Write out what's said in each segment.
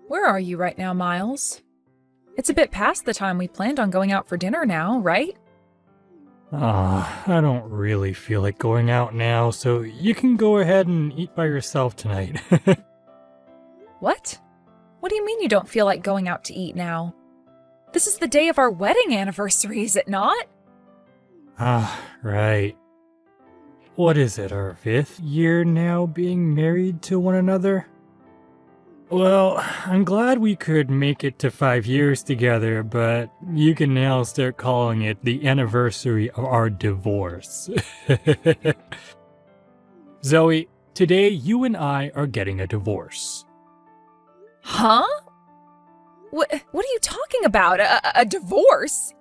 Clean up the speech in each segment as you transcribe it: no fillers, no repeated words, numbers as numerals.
Where are you right now, Miles? It's a bit past the time we planned on going out for dinner now, right? I don't really feel like going out now, so you can go ahead and eat by yourself tonight. What? What do you mean you don't feel like going out to eat now? This is the day of our wedding anniversary, is it not? Right. What is it, our 5th year now being married to one another? Well, I'm glad we could make it to 5 years together, but you can now start calling it the anniversary of our divorce. Zoe, today you and I are getting a divorce. Huh? What are you talking about? A divorce?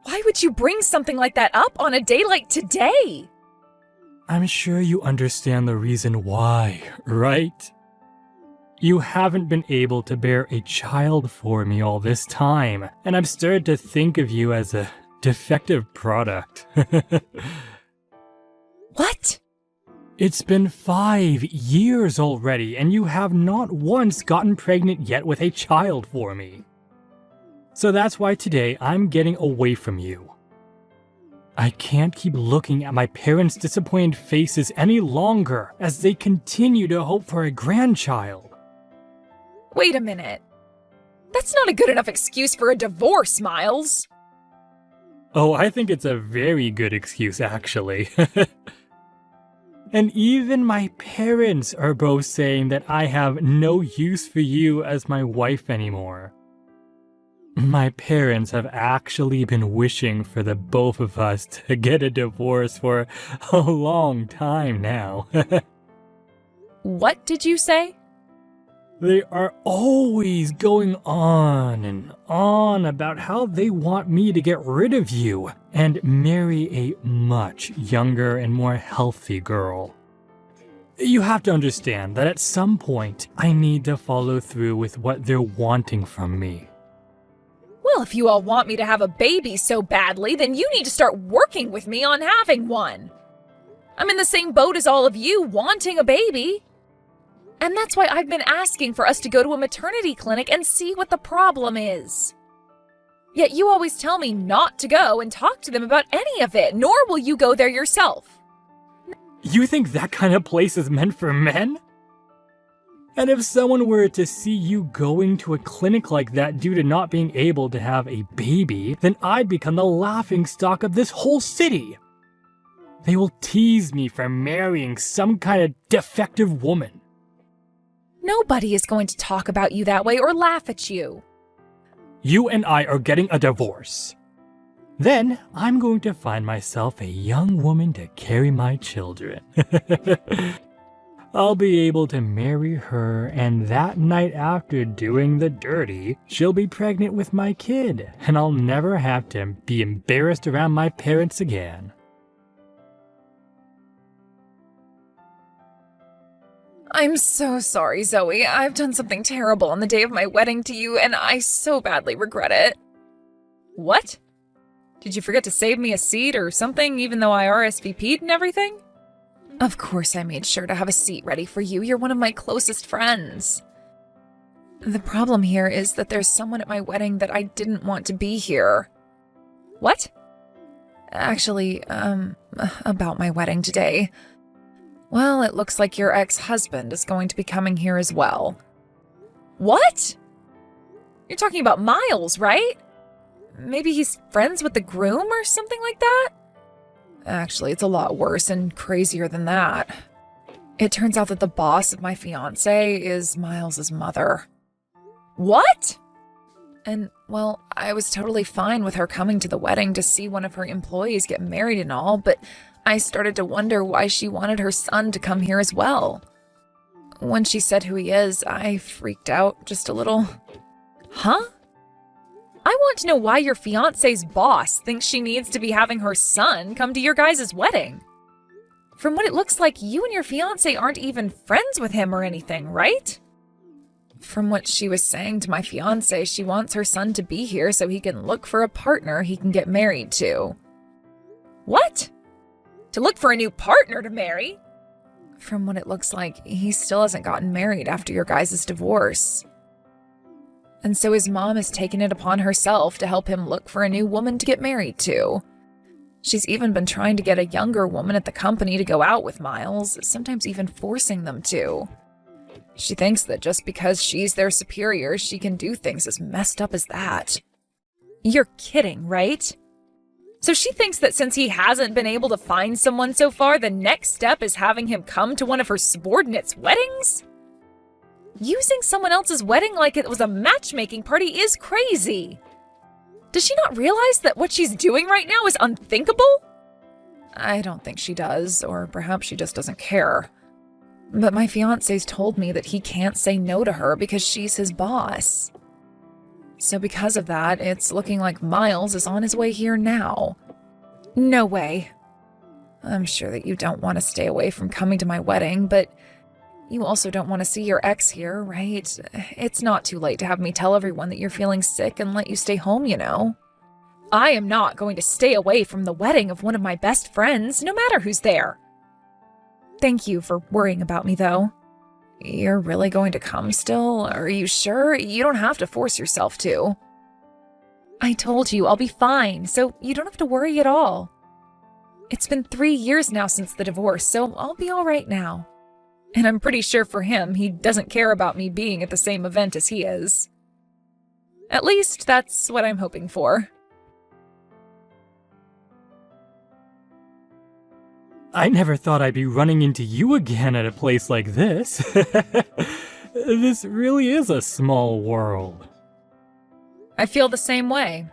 Why would you bring something like that up on a day like today? I'm sure you understand the reason why, right? You haven't been able to bear a child for me all this time, and I've started to think of you as a defective product. What? It's been 5 years already, and you have not once gotten pregnant yet with a child for me. So that's why today I'm getting away from you. I can't keep looking at my parents' disappointed faces any longer as they continue to hope for a grandchild. Wait a minute. That's not a good enough excuse for a divorce, Miles. Oh, I think it's a very good excuse, actually. And even my parents are both saying that I have no use for you as my wife anymore. My parents have actually been wishing for the both of us to get a divorce for a long time now. What did you say? They are always going on and on about how they want me to get rid of you and marry a much younger and more healthy girl. You have to understand that at some point, I need to follow through with what they're wanting from me. Well, if you all want me to have a baby so badly, then you need to start working with me on having one. I'm in the same boat as all of you, wanting a baby. And that's why I've been asking for us to go to a maternity clinic and see what the problem is. Yet you always tell me not to go and talk to them about any of it, nor will you go there yourself. You think that kind of place is meant for men? And if someone were to see you going to a clinic like that due to not being able to have a baby, then I'd become the laughingstock of this whole city. They will tease me for marrying some kind of defective woman. Nobody is going to talk about you that way or laugh at you. You and I are getting a divorce. Then I'm going to find myself a young woman to carry my children. I'll be able to marry her, and that night after doing the dirty, she'll be pregnant with my kid, and I'll never have to be embarrassed around my parents again. I'm so sorry, Zoe. I've done something terrible on the day of my wedding to you, and I so badly regret it. What? Did you forget to save me a seat or something, even though I RSVP'd and everything? Of course I made sure to have a seat ready for you. You're one of my closest friends. The problem here is that there's someone at my wedding that I didn't want to be here. What? Actually, about my wedding today. Well, it looks like your ex-husband is going to be coming here as well. What? You're talking about Miles, right? Maybe he's friends with the groom or something like that? Actually, it's a lot worse and crazier than that. It turns out that the boss of my fiancé is Miles's mother. What? And, well, I was totally fine with her coming to the wedding to see one of her employees get married and all, but I started to wonder why she wanted her son to come here as well. When she said who he is, I freaked out just a little. Huh? I want to know why your fiancé's boss thinks she needs to be having her son come to your guys' wedding. From what it looks like, you and your fiancé aren't even friends with him or anything, right? From what she was saying to my fiancé, she wants her son to be here so he can look for a partner he can get married to. What? To look for a new partner to marry? From what it looks like, he still hasn't gotten married after your guys' divorce. And so his mom has taken it upon herself to help him look for a new woman to get married to. She's even been trying to get a younger woman at the company to go out with Miles, sometimes even forcing them to. She thinks that just because she's their superior, she can do things as messed up as that. You're kidding, right? So she thinks that since he hasn't been able to find someone so far, the next step is having him come to one of her subordinates' weddings? Using someone else's wedding like it was a matchmaking party is crazy. Does she not realize that what she's doing right now is unthinkable? I don't think she does, or perhaps she just doesn't care. But my fiancé's told me that he can't say no to her because she's his boss. So because of that, it's looking like Miles is on his way here now. No way. I'm sure that you don't want to stay away from coming to my wedding, but you also don't want to see your ex here, right? It's not too late to have me tell everyone that you're feeling sick and let you stay home, you know. I am not going to stay away from the wedding of one of my best friends, no matter who's there. Thank you for worrying about me, though. You're really going to come still? Are you sure? You don't have to force yourself to. I told you I'll be fine, so you don't have to worry at all. It's been 3 years now since the divorce, so I'll be all right now. And I'm pretty sure for him, he doesn't care about me being at the same event as he is. At least that's what I'm hoping for. I never thought I'd be running into you again at a place like this. This really is a small world. I feel the same way.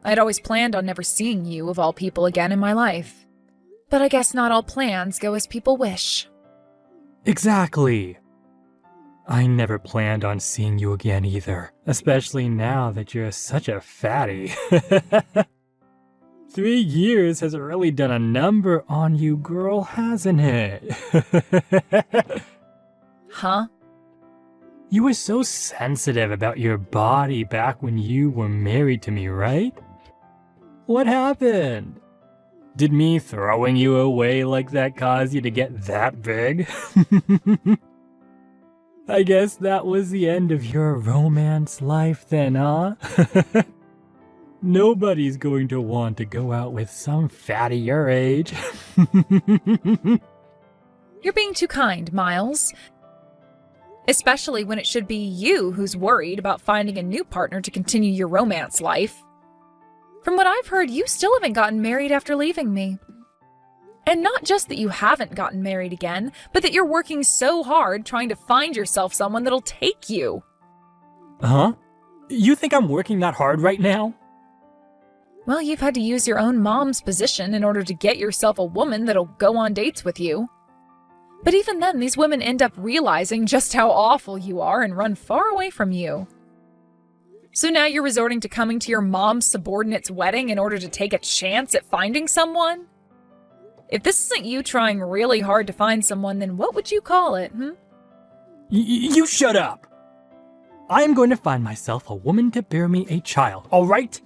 I'd always planned on never seeing you, of all people, again in my life. But I guess not all plans go as people wish. Exactly. I never planned on seeing you again either, especially now that you're such a fatty. 3 years has really done a number on you, girl, hasn't it? Huh? You were so sensitive about your body back when you were married to me, right? What happened? Did me throwing you away like that cause you to get that big? I guess that was the end of your romance life then, huh? Nobody's going to want to go out with some fatty your age. You're being too kind, Miles. Especially when it should be you who's worried about finding a new partner to continue your romance life. From what I've heard, you still haven't gotten married after leaving me. And not just that you haven't gotten married again, but that you're working so hard trying to find yourself someone that'll take you. Huh? You think I'm working that hard right now? Well, you've had to use your own mom's position in order to get yourself a woman that'll go on dates with you. But even then, these women end up realizing just how awful you are and run far away from you. So now you're resorting to coming to your mom's subordinate's wedding in order to take a chance at finding someone? If this isn't you trying really hard to find someone, then what would you call it, You shut up! I am going to find myself a woman to bear me a child, alright?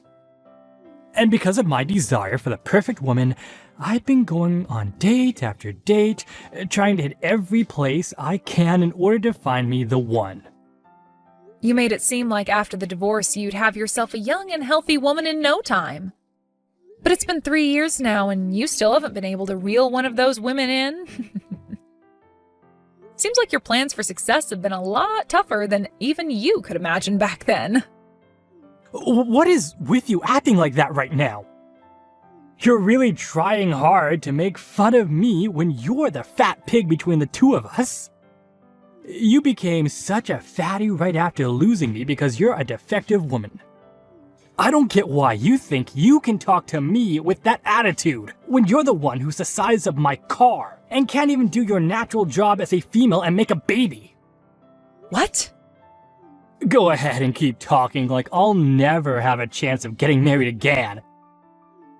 And because of my desire for the perfect woman, I've been going on date after date, trying to hit every place I can in order to find me the one. You made it seem like after the divorce you'd have yourself a young and healthy woman in no time. But it's been 3 years now and you still haven't been able to reel one of those women in. Seems like your plans for success have been a lot tougher than even you could imagine back then. What is with you acting like that right now? You're really trying hard to make fun of me when you're the fat pig between the two of us. You became such a fatty right after losing me because you're a defective woman. I don't get why you think you can talk to me with that attitude when you're the one who's the size of my car and can't even do your natural job as a female and make a baby. What? Go ahead and keep talking like I'll never have a chance of getting married again.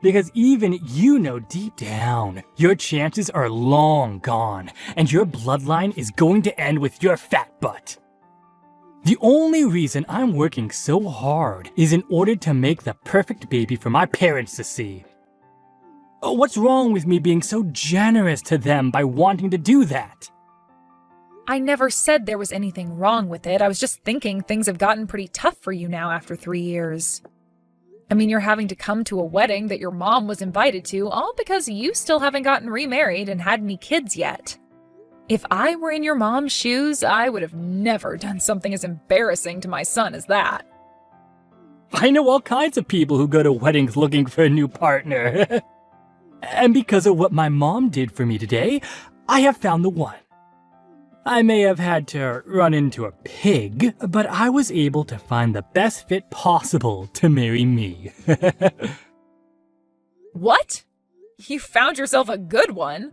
Because even you know deep down, your chances are long gone, and your bloodline is going to end with your fat butt. The only reason I'm working so hard is in order to make the perfect baby for my parents to see. What's wrong with me being so generous to them by wanting to do that? I never said there was anything wrong with it. I was just thinking things have gotten pretty tough for you now after 3 years. I mean, you're having to come to a wedding that your mom was invited to, all because you still haven't gotten remarried and had any kids yet. If I were in your mom's shoes, I would have never done something as embarrassing to my son as that. I know all kinds of people who go to weddings looking for a new partner. And because of what my mom did for me today, I have found the one. I may have had to run into a pig, but I was able to find the best fit possible to marry me. What? You found yourself a good one?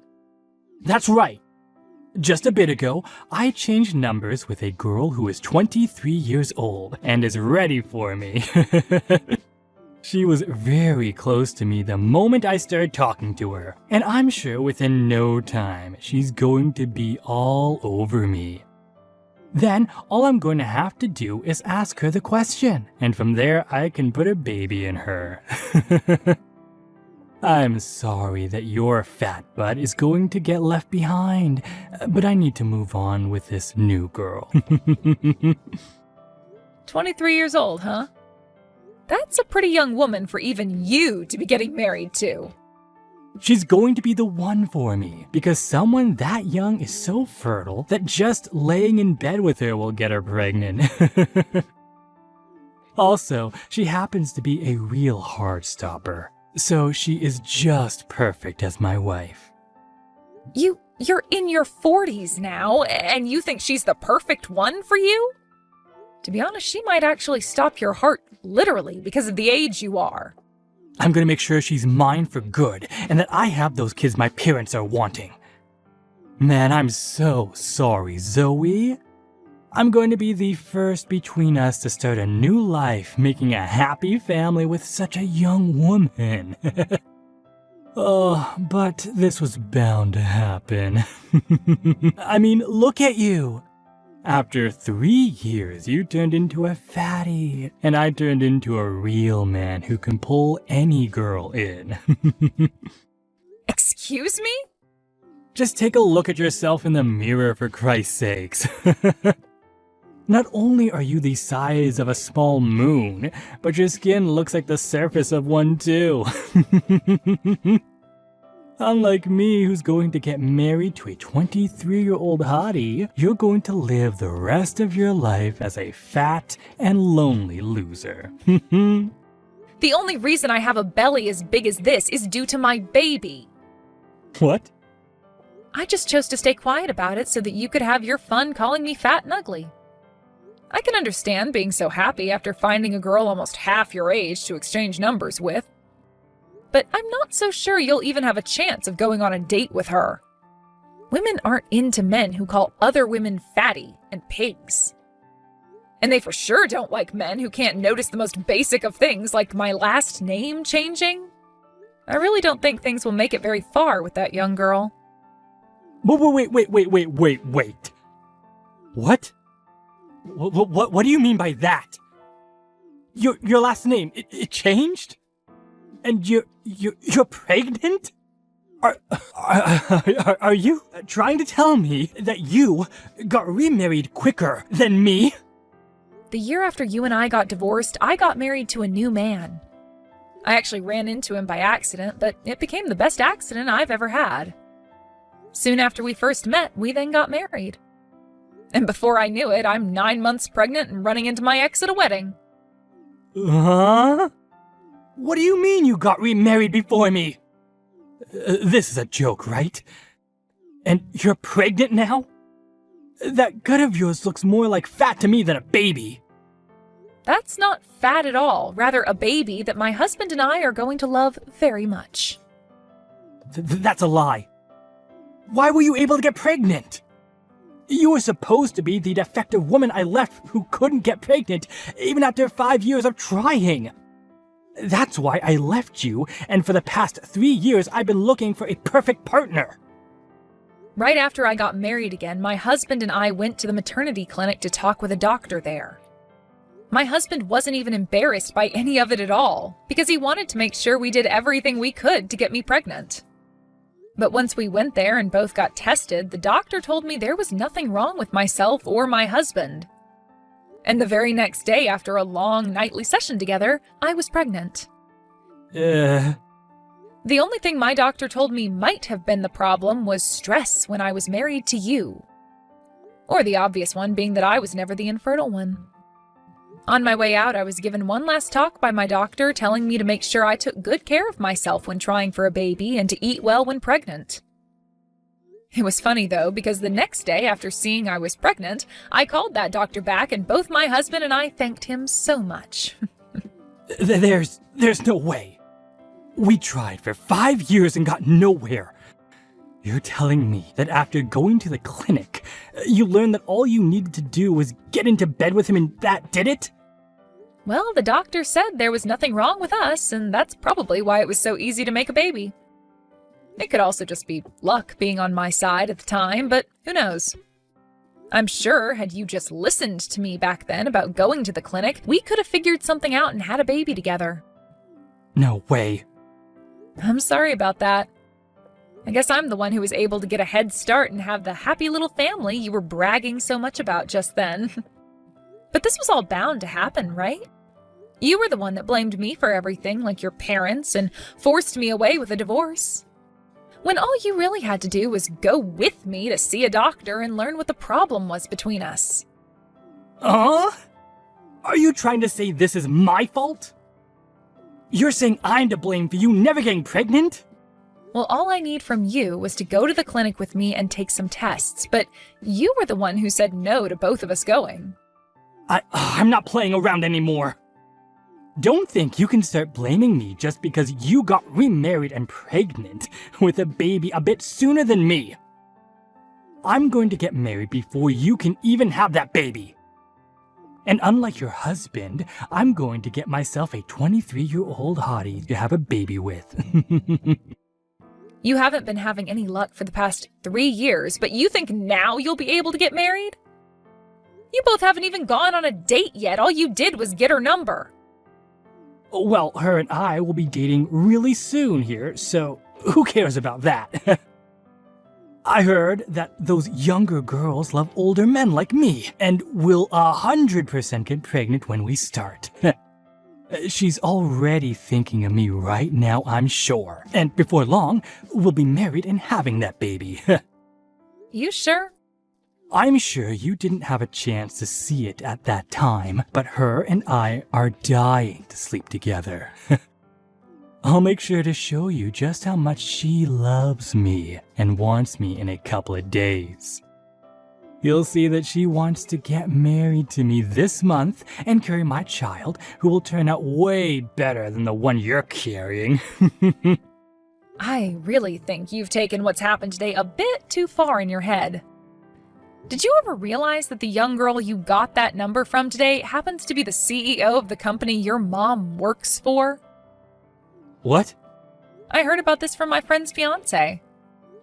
That's right. Just a bit ago, I changed numbers with a girl who is 23 years old and is ready for me. She was very close to me the moment I started talking to her, and I'm sure within no time she's going to be all over me. Then all I'm going to have to do is ask her the question, and from there I can put a baby in her. I'm sorry that your fat butt is going to get left behind, but I need to move on with this new girl. 23 years old, huh? That's a pretty young woman for even you to be getting married to. She's going to be the one for me, because someone that young is so fertile that just laying in bed with her will get her pregnant. Also, she happens to be a real heart stopper, so she is just perfect as my wife. You're in your 40s now, and you think she's the perfect one for you? To be honest, she might actually stop your heart, literally, because of the age you are. I'm gonna make sure she's mine for good, and that I have those kids my parents are wanting. Man, I'm so sorry, Zoe. I'm going to be the first between us to start a new life, making a happy family with such a young woman. Oh, but this was bound to happen. I mean, look at you. After 3 years, you turned into a fatty, and I turned into a real man who can pull any girl in. Excuse me? Just take a look at yourself in the mirror, for Christ's sakes. Not only are you the size of a small moon, but your skin looks like the surface of one too. Unlike me, who's going to get married to a 23-year-old hottie, you're going to live the rest of your life as a fat and lonely loser. The only reason I have a belly as big as this is due to my baby. What? I just chose to stay quiet about it so that you could have your fun calling me fat and ugly. I can understand being so happy after finding a girl almost half your age to exchange numbers with. But I'm not so sure you'll even have a chance of going on a date with her. Women aren't into men who call other women fatty and pigs. And they for sure don't like men who can't notice the most basic of things like my last name changing. I really don't think things will make it very far with that young girl. Wait. What? What do you mean by that? Your last name, it changed? And you're pregnant? Are you trying to tell me that you got remarried quicker than me? The year after you and I got divorced, I got married to a new man. I actually ran into him by accident, but it became the best accident I've ever had. Soon after we first met, we then got married. And before I knew it, I'm 9 months pregnant and running into my ex at a wedding. Huh? What do you mean you got remarried before me? This is a joke, right? And you're pregnant now? That gut of yours looks more like fat to me than a baby. That's not fat at all, rather a baby that my husband and I are going to love very much. That's a lie. Why were you able to get pregnant? You were supposed to be the defective woman I left who couldn't get pregnant even after 5 years of trying. That's why I left you, and for the past 3 years I've been looking for a perfect partner. Right after I got married again, my husband and I went to the maternity clinic to talk with a doctor there. My husband wasn't even embarrassed by any of it at all, because he wanted to make sure we did everything we could to get me pregnant. But once we went there and both got tested, the doctor told me there was nothing wrong with myself or my husband. And the very next day, after a long nightly session together, I was pregnant. The only thing my doctor told me might have been the problem was stress when I was married to you. Or the obvious one being that I was never the infertile one. On my way out, I was given one last talk by my doctor telling me to make sure I took good care of myself when trying for a baby and to eat well when pregnant. It was funny though, because the next day after seeing I was pregnant, I called that doctor back and both my husband and I thanked him so much. There's no way. We tried for 5 years and got nowhere. You're telling me that after going to the clinic, you learned that all you needed to do was get into bed with him and that did it? Well, the doctor said there was nothing wrong with us, and that's probably why it was so easy to make a baby. It could also just be luck being on my side at the time, but who knows? I'm sure had you just listened to me back then about going to the clinic, we could have figured something out and had a baby together. No way. I'm sorry about that. I guess I'm the one who was able to get a head start and have the happy little family you were bragging so much about just then. But this was all bound to happen, right? You were the one that blamed me for everything, like your parents, and forced me away with a divorce. When all you really had to do was go with me to see a doctor and learn what the problem was between us. Are you trying to say this is my fault? You're saying I'm to blame for you never getting pregnant? Well, all I need from you was to go to the clinic with me and take some tests, but you were the one who said no to both of us going. I'm not playing around anymore. Don't think you can start blaming me just because you got remarried and pregnant with a baby a bit sooner than me. I'm going to get married before you can even have that baby. And unlike your husband, I'm going to get myself a 23-year-old hottie to have a baby with. You haven't been having any luck for the past 3 years, but you think now you'll be able to get married? You both haven't even gone on a date yet. All you did was get her number. Well, her and I will be dating really soon here, so who cares about that? I heard that those younger girls love older men like me, and will 100% get pregnant when we start. She's already thinking of me right now, I'm sure. And before long, we'll be married and having that baby. You sure? I'm sure you didn't have a chance to see it at that time, but her and I are dying to sleep together. I'll make sure to show you just how much she loves me and wants me in a couple of days. You'll see that she wants to get married to me this month and carry my child, who will turn out way better than the one you're carrying. I really think you've taken what's happened today a bit too far in your head. Did you ever realize that the young girl you got that number from today happens to be the CEO of the company your mom works for? What? I heard about this from my friend's fiancé.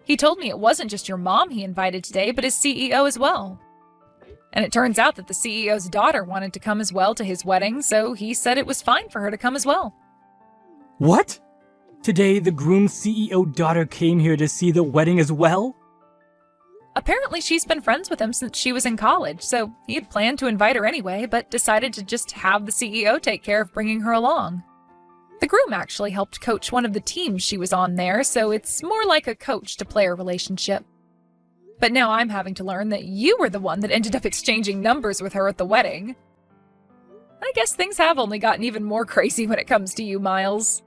He told me it wasn't just your mom he invited today, but his CEO as well. And it turns out that the CEO's daughter wanted to come as well to his wedding, so he said it was fine for her to come as well. What? Today the groom's CEO daughter came here to see the wedding as well? Apparently she's been friends with him since she was in college, so he had planned to invite her anyway, but decided to just have the CEO take care of bringing her along. The groom actually helped coach one of the teams she was on there, so it's more like a coach-to-player relationship. But now I'm having to learn that you were the one that ended up exchanging numbers with her at the wedding. I guess things have only gotten even more crazy when it comes to you, Miles.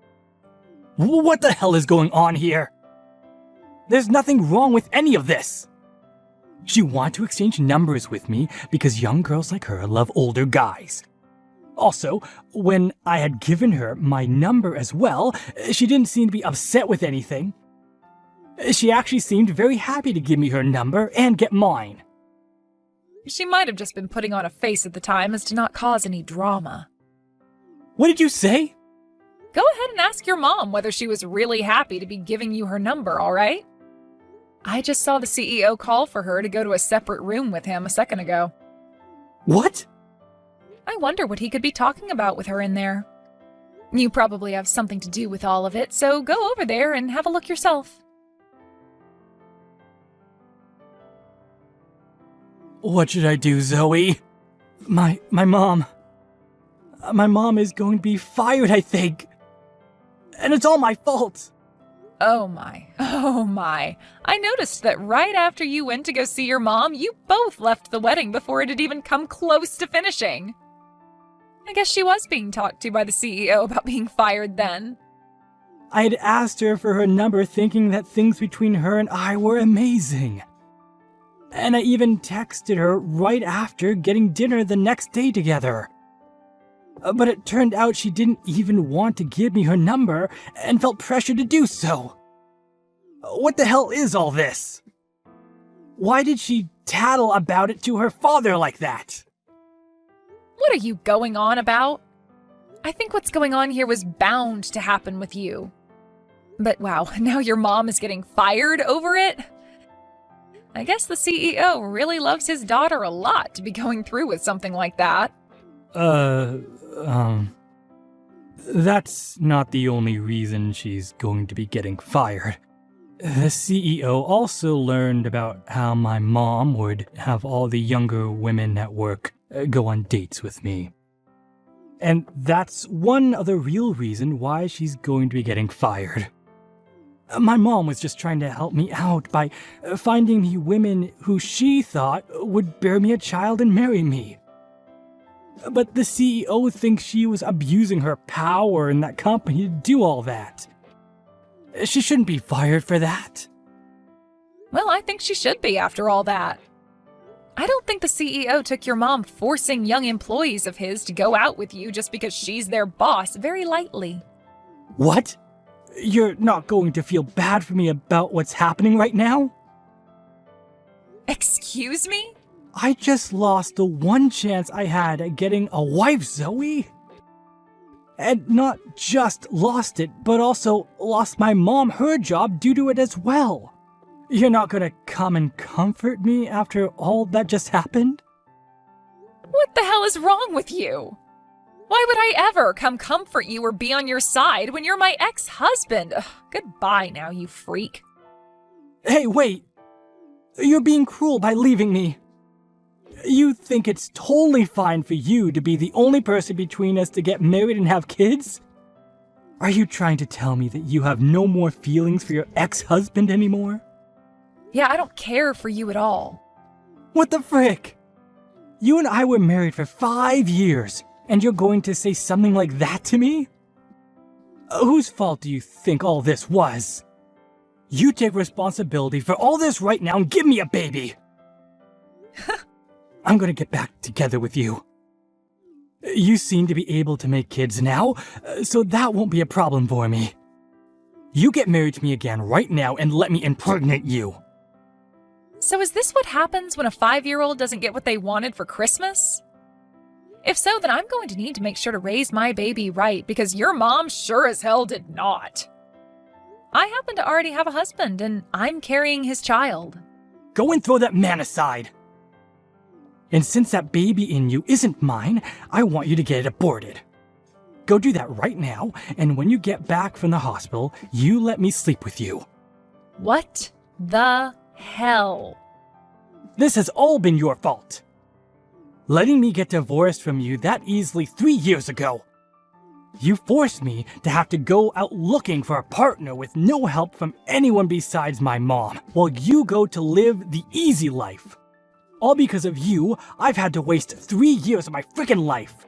What the hell is going on here? There's nothing wrong with any of this. She wanted to exchange numbers with me because young girls like her love older guys. Also, when I had given her my number as well, she didn't seem to be upset with anything. She actually seemed very happy to give me her number and get mine. She might have just been putting on a face at the time as to not cause any drama. What did you say? Go ahead and ask your mom whether she was really happy to be giving you her number, all right? I just saw the CEO call for her to go to a separate room with him a second ago. What? I wonder what he could be talking about with her in there. You probably have something to do with all of it, so go over there and have a look yourself. What should I do, Zoe? My mom is going to be fired, I think. And it's all my fault. Oh my. I noticed that right after you went to go see your mom, you both left the wedding before it had even come close to finishing. I guess she was being talked to by the CEO about being fired then. I had asked her for her number thinking that things between her and I were amazing. And I even texted her right after getting dinner the next day together. But it turned out she didn't even want to give me her number and felt pressure to do so. What the hell is all this? Why did she tattle about it to her father like that? What are you going on about? I think what's going on here was bound to happen with you. But wow, now your mom is getting fired over it? I guess the CEO really loves his daughter a lot to be going through with something like that. That's not the only reason she's going to be getting fired. The CEO also learned about how my mom would have all the younger women at work go on dates with me. And that's one other real reason why she's going to be getting fired. My mom was just trying to help me out by finding me women who she thought would bear me a child and marry me. But the CEO thinks she was abusing her power in that company to do all that. She shouldn't be fired for that. Well, I think she should be after all that. I don't think the CEO took your mom forcing young employees of his to go out with you just because she's their boss very lightly. What? You're not going to feel bad for me about what's happening right now? Excuse me? I just lost the one chance I had at getting a wife, Zoe. And not just lost it, but also lost my mom her job due to it as well. You're not gonna come and comfort me after all that just happened? What the hell is wrong with you? Why would I ever come comfort you or be on your side when you're my ex-husband? Ugh, goodbye now, you freak. Hey, wait! You're being cruel by leaving me. You think it's totally fine for you to be the only person between us to get married and have kids? Are you trying to tell me that you have no more feelings for your ex-husband anymore? Yeah, I don't care for you at all. What the frick? You and I were married for 5 years, and you're going to say something like that to me? Whose fault do you think all this was? You take responsibility for all this right now and give me a baby! I'm gonna get back together with you. You seem to be able to make kids now, so that won't be a problem for me. You get married to me again right now and let me impregnate you. So is this what happens when a 5-year-old doesn't get what they wanted for Christmas? If so, then I'm going to need to make sure to raise my baby right, because your mom sure as hell did not. I happen to already have a husband, and I'm carrying his child. Go and throw that man aside. And since that baby in you isn't mine, I want you to get it aborted. Go do that right now, and when you get back from the hospital, you let me sleep with you. What the hell? This has all been your fault. Letting me get divorced from you that easily 3 years ago. You forced me to have to go out looking for a partner with no help from anyone besides my mom, while you go to live the easy life. All because of you, I've had to waste 3 years of my frickin' life.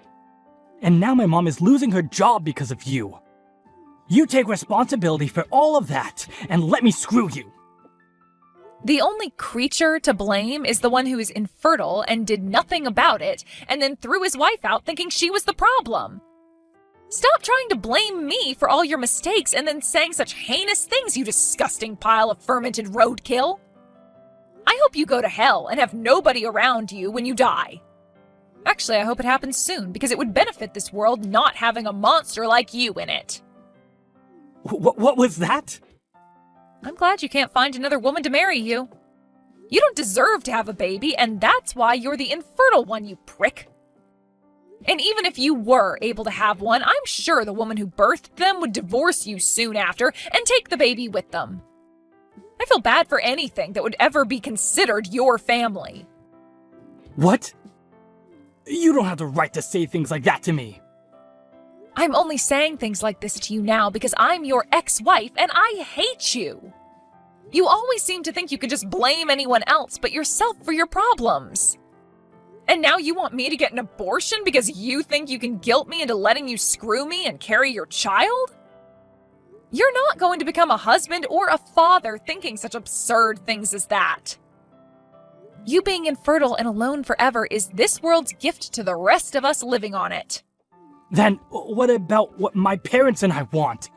And now my mom is losing her job because of you. You take responsibility for all of that, and let me screw you. The only creature to blame is the one who is infertile and did nothing about it, and then threw his wife out thinking she was the problem. Stop trying to blame me for all your mistakes and then saying such heinous things, you disgusting pile of fermented roadkill. I hope you go to hell and have nobody around you when you die. Actually, I hope it happens soon, because it would benefit this world not having a monster like you in it. What was that? I'm glad you can't find another woman to marry you. You don't deserve to have a baby, and that's why you're the infertile one, you prick. And even if you were able to have one, I'm sure the woman who birthed them would divorce you soon after and take the baby with them. I feel bad for anything that would ever be considered your family. What? You don't have the right to say things like that to me. I'm only saying things like this to you now because I'm your ex-wife and I hate you. You always seem to think you can just blame anyone else but yourself for your problems. And now you want me to get an abortion because you think you can guilt me into letting you screw me and carry your child? You're not going to become a husband or a father thinking such absurd things as that. You being infertile and alone forever is this world's gift to the rest of us living on it. Then what about what my parents and I want?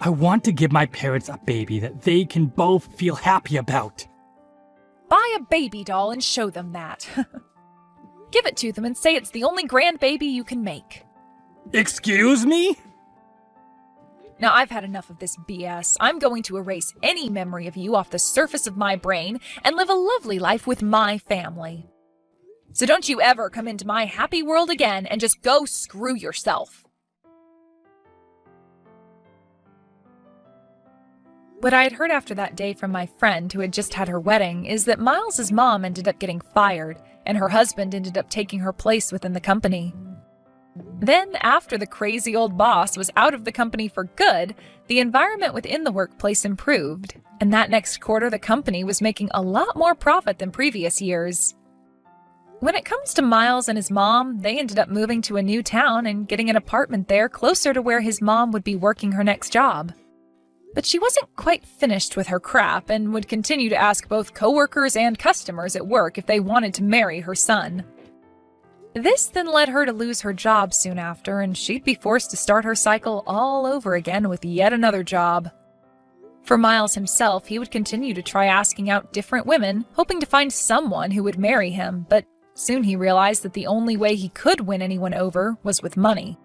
I want to give my parents a baby that they can both feel happy about. Buy a baby doll and show them that. Give it to them and say it's the only grandbaby you can make. Excuse me? Now, I've had enough of this BS. I'm going to erase any memory of you off the surface of my brain and live a lovely life with my family. So don't you ever come into my happy world again and just go screw yourself. What I had heard after that day from my friend who had just had her wedding is that Miles's mom ended up getting fired and her husband ended up taking her place within the company. Then, after the crazy old boss was out of the company for good, the environment within the workplace improved, and that next quarter the company was making a lot more profit than previous years. When it comes to Miles and his mom, they ended up moving to a new town and getting an apartment there closer to where his mom would be working her next job. But she wasn't quite finished with her crap and would continue to ask both coworkers and customers at work if they wanted to marry her son. This then led her to lose her job soon after, and she'd be forced to start her cycle all over again with yet another job. For Miles himself, he would continue to try asking out different women, hoping to find someone who would marry him, but soon he realized that the only way he could win anyone over was with money.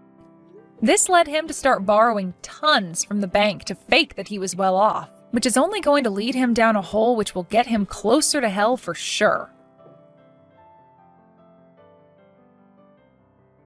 This led him to start borrowing tons from the bank to fake that he was well off, which is only going to lead him down a hole which will get him closer to hell for sure.